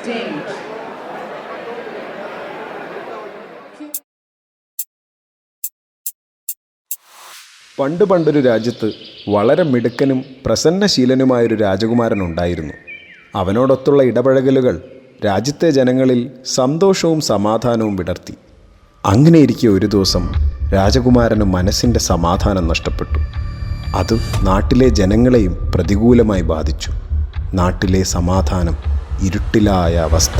stage. പണ്ടൊരു രാജ്യത്ത് വളരെ മിടുക്കനും പ്രസന്നശീലനുമായൊരു രാജകുമാരനുണ്ടായിരുന്നു. അവനോടൊത്തുള്ള ഇടപഴകലുകൾ രാജ്യത്തെ ജനങ്ങളിൽ സന്തോഷവും സമാധാനവും വിടർത്തി. അങ്ങനെയിരിക്കെ ഒരു ദിവസം രാജകുമാരന് മനസ്സിൻ്റെ സമാധാനം നഷ്ടപ്പെട്ടു. അത് നാട്ടിലെ ജനങ്ങളെയും പ്രതികൂലമായി ബാധിച്ചു. നാട്ടിലെ സമാധാനം ഇരുട്ടിലായ അവസ്ഥ.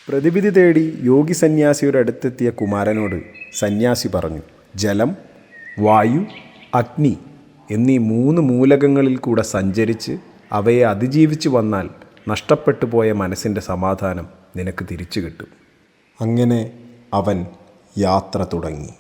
പ്രതിവിധി തേടി യോഗി സന്യാസിയുടെ അടുത്തെത്തിയ കുമാരനോട് സന്യാസി പറഞ്ഞു, ജലം, വായു, അഗ്നി എന്നീ 3 മൂലകങ്ങളിൽ കൂടെ സഞ്ചരിച്ച് അവയെ അതിജീവിച്ച് വന്നാൽ നഷ്ടപ്പെട്ടു പോയ മനസ്സിൻ്റെ സമാധാനം നിനക്ക് തിരിച്ചു കിട്ടും. അങ്ങനെ അവൻ യാത്ര തുടങ്ങി.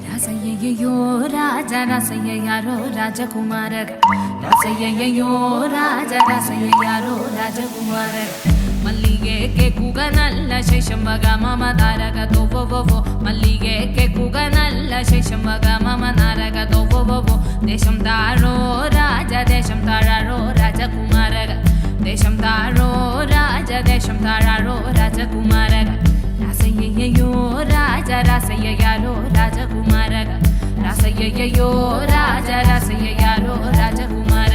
ರಸಯ್ಯಯ್ಯೋ ರಾಜ ರಸಯ್ಯ ಯಾರೋ ರಾಜಕುಮಾರ ರಸಯ್ಯಯ್ಯೋ ರಾಜ ರಸಯ್ಯ ಯಾರೋ ರಾಜಕುಮಾರ ಮಲ್ಲಿಗೆ ಕೂಗನಲ್ಲ ಶೈಶಂಬಗ ಮಮ ತಾರಕ ತೋವೋ ಮಲ್ಲಿಗೆ ಕೂಗನಲ್ಲ ಶೈಶಂಬಗ ಮಮ ನಾರಕ ತೋವೋ ದೇಶಂ ತಾರೋ ರಾಜ ದೇಶಂ ತಾಳಾರೋ ರಾಜಕುಮಾರ ದೇಶಂ ತಾರೋ ರಾಜ ದೇಶಂ ತಾಳಾರೋ ರಾಜಕುಮಾರ ರಸಯ್ಯಯ್ಯೋ ರಾಜ ರಸಯ್ಯ ಯಾರೋ ರಾಜಕುಮಾರ ರಸಯ್ಯಯ್ಯೋ ರಾಜ ರಸಯ್ಯ ಯಾರೋ ರಾಜಕುಮಾರ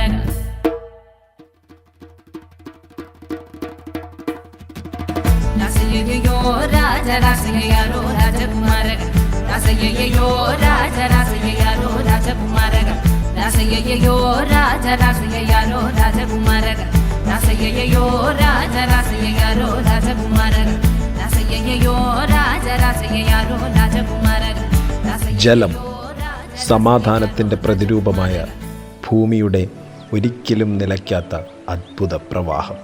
ರಸಯ್ಯಯ್ಯೋ ರಾಜ ರಸಯ್ಯ ಯಾರೋ ರಾಜಕುಮಾರ ರಸಯ್ಯಯ್ಯೋ ರಾಜ ರಸಯ್ಯ ಯಾರೋ ರಾಜಕುಮಾರ ರಸಯ್ಯಯ್ಯೋ ರಾಜ ರಸಯ್ಯ ಯಾರೋ ರಾಜಕುಮಾರ ರಸಯ್ಯಯ್ಯೋ ರಾಜ ರಸಯ್ಯ ಯಾರೋ ರಾಜಕುಮಾರ ജലം, സമാധാനത്തിൻ്റെ പ്രതിരൂപമായ ഭൂമിയുടെ ഒരിക്കലും നിലയ്ക്കാത്ത അദ്ഭുത പ്രവാഹം.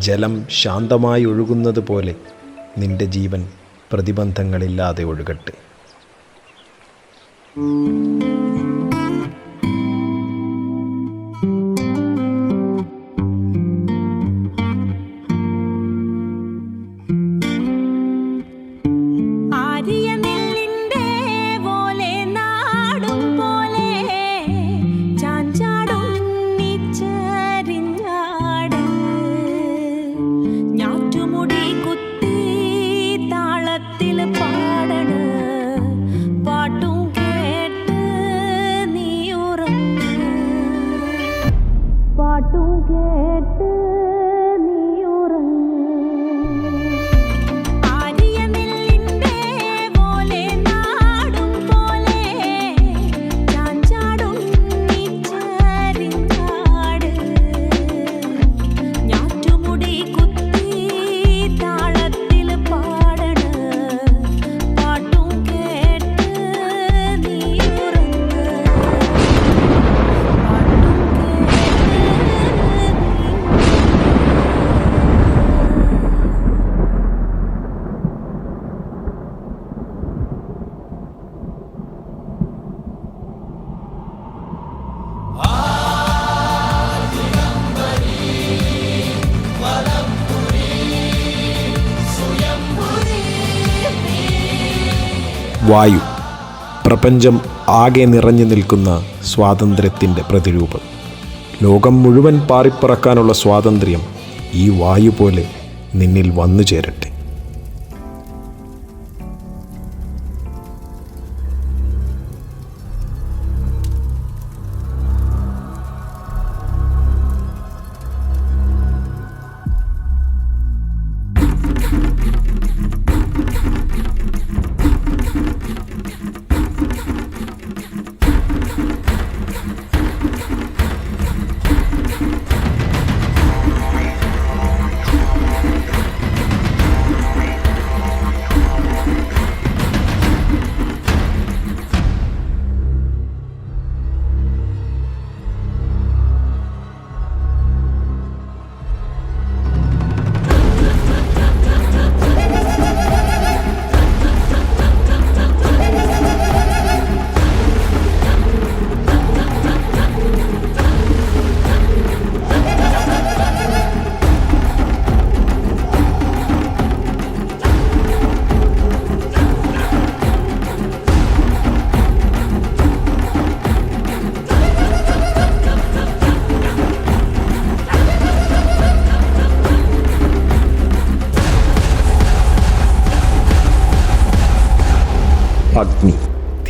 ജലം ശാന്തമായി ഒഴുകുന്നത് പോലെ നിന്റെ ജീവൻ പ്രതിബന്ധങ്ങളില്ലാതെ ഒഴുകട്ടെ. വായു, പ്രപഞ്ചം ആകെ നിറഞ്ഞു നിൽക്കുന്ന സ്വാതന്ത്ര്യത്തിൻ്റെ പ്രതിരൂപം. ലോകം മുഴുവൻ പാറിപ്പറക്കാനുള്ള സ്വാതന്ത്ര്യം ഈ വായു പോലെ നിന്നിൽ വന്നു ചേരട്ടെ.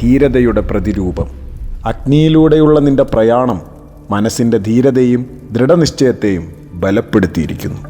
ധീരതയുടെ പ്രതിരൂപം. അഗ്നിയിലൂടെയുള്ള നിന്റെ പ്രയാണം മനസ്സിൻ്റെ ധീരതയും ദൃഢനിശ്ചയത്തെയും ബലപ്പെടുത്തിയിരിക്കുന്നു.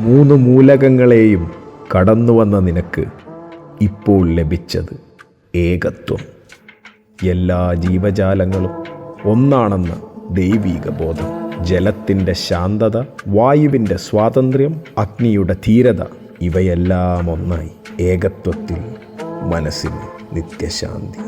മൂന്ന് മൂലകങ്ങളെയും കടന്നുവന്ന നിനക്ക് ഇപ്പോൾ ലഭിച്ചത് ഏകത്വം. എല്ലാ ജീവജാലങ്ങളും ഒന്നാണെന്ന ദൈവീക ബോധം. ജലത്തിൻ്റെ ശാന്തത, വായുവിൻ്റെ സ്വാതന്ത്ര്യം, അഗ്നിയുടെ ധീരത, ഇവയെല്ലാം ഒന്നായി ഏകത്വത്തിൽ മനസ്സിന് നിത്യശാന്തി.